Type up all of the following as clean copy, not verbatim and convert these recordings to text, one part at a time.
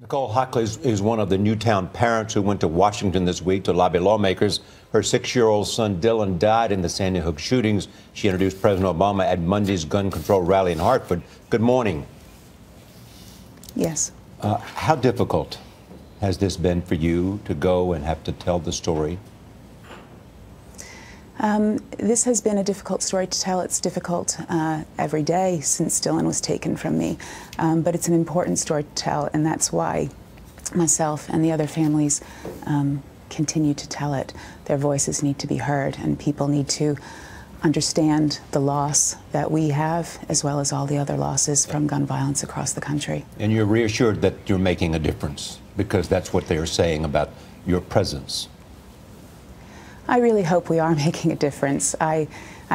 Nicole Hockley is one of the Newtown parents who went to Washington this week to lobby lawmakers. Her 6-year-old son Dylan died in the Sandy Hook shootings. She introduced President Obama at Monday's gun control rally in Hartford. Good morning. Yes. How difficult has this been for you to go and have to tell the story? This has been a difficult story to tell. It's difficult every day since Dylan was taken from me. But it's an important story to tell, and that's why myself and the other families continue to tell it. Their voices need to be heard, and people need to understand the loss that we have, as well as all the other losses from gun violence across the country. And you're reassured that you're making a difference, because that's what they're saying about your presence. I really hope we are making a difference. I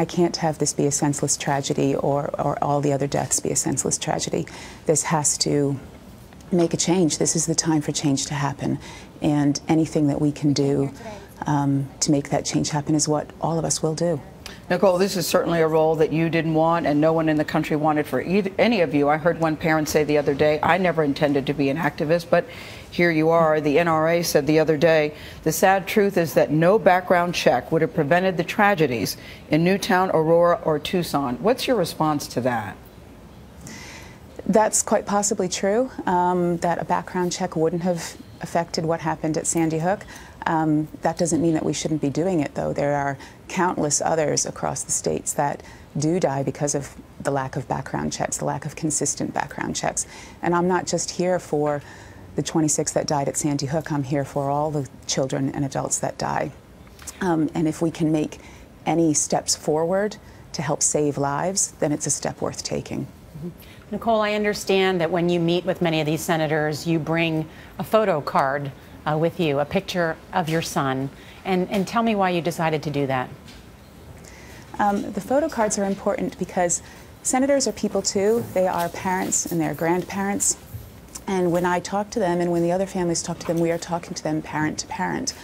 can't have this be a senseless tragedy or all the other deaths be a senseless tragedy. This has to make a change. This is the time for change to happen. And anything that we can do to make that change happen is what all of us will do. Nicole, this is certainly a role that you didn't want and no one in the country wanted for any of you. I heard one parent say the other day, I never intended to be an activist, but here you are. The NRA said the other day, the sad truth is that no background check would have prevented the tragedies in Newtown, Aurora, or Tucson. What's your response to that? That's quite possibly true, that a background check wouldn't have affected what happened at Sandy Hook. That doesn't mean that we shouldn't be doing it, though. There are countless others across the states that do die because of the lack of background checks, the lack of consistent background checks. And I'm not just here for the 26 that died at Sandy Hook. I'm here for all the children and adults that die. And if we can make any steps forward to help save lives, then it's a step worth taking. Mm-hmm. Nicole, I understand that when you meet with many of these senators, you bring a photo card with you, a picture of your son. And tell me why you decided to do that. The photo cards are important because senators are people too. They are parents and they're grandparents. And when I talk to them and when the other families talk to them, we are talking to them parent to parent.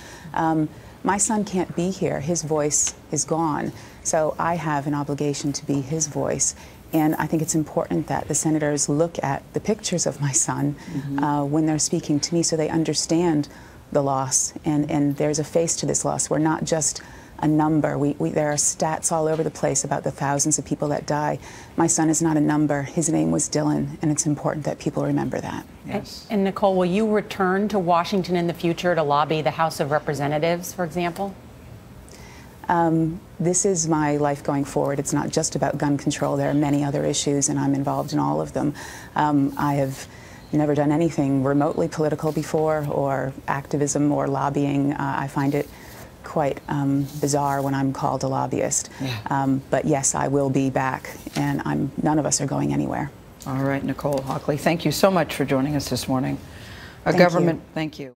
My son can't be here. His voice is gone. So I have an obligation to be his voice. And I think it's important that the senators look at the pictures of my son when they're speaking to me so they understand the loss. And there's a face to this loss. We're not just a number. There are stats all over the place about the thousands of people that die. My son is not a number. His name was Dylan, and it's important that people remember that. Yes. And Nicole, will you return to Washington in the future to lobby the House of Representatives, for example? This is my life going forward. It's not just about gun control. There are many other issues, and I'm involved in all of them. I have never done anything remotely political before, or activism or lobbying. I find it quite bizarre when I'm called a lobbyist. Yeah. But yes, I will be back, and none of us are going anywhere. All right, Nicole Hockley, thank you so much for joining us this morning. Thank you. Thank you.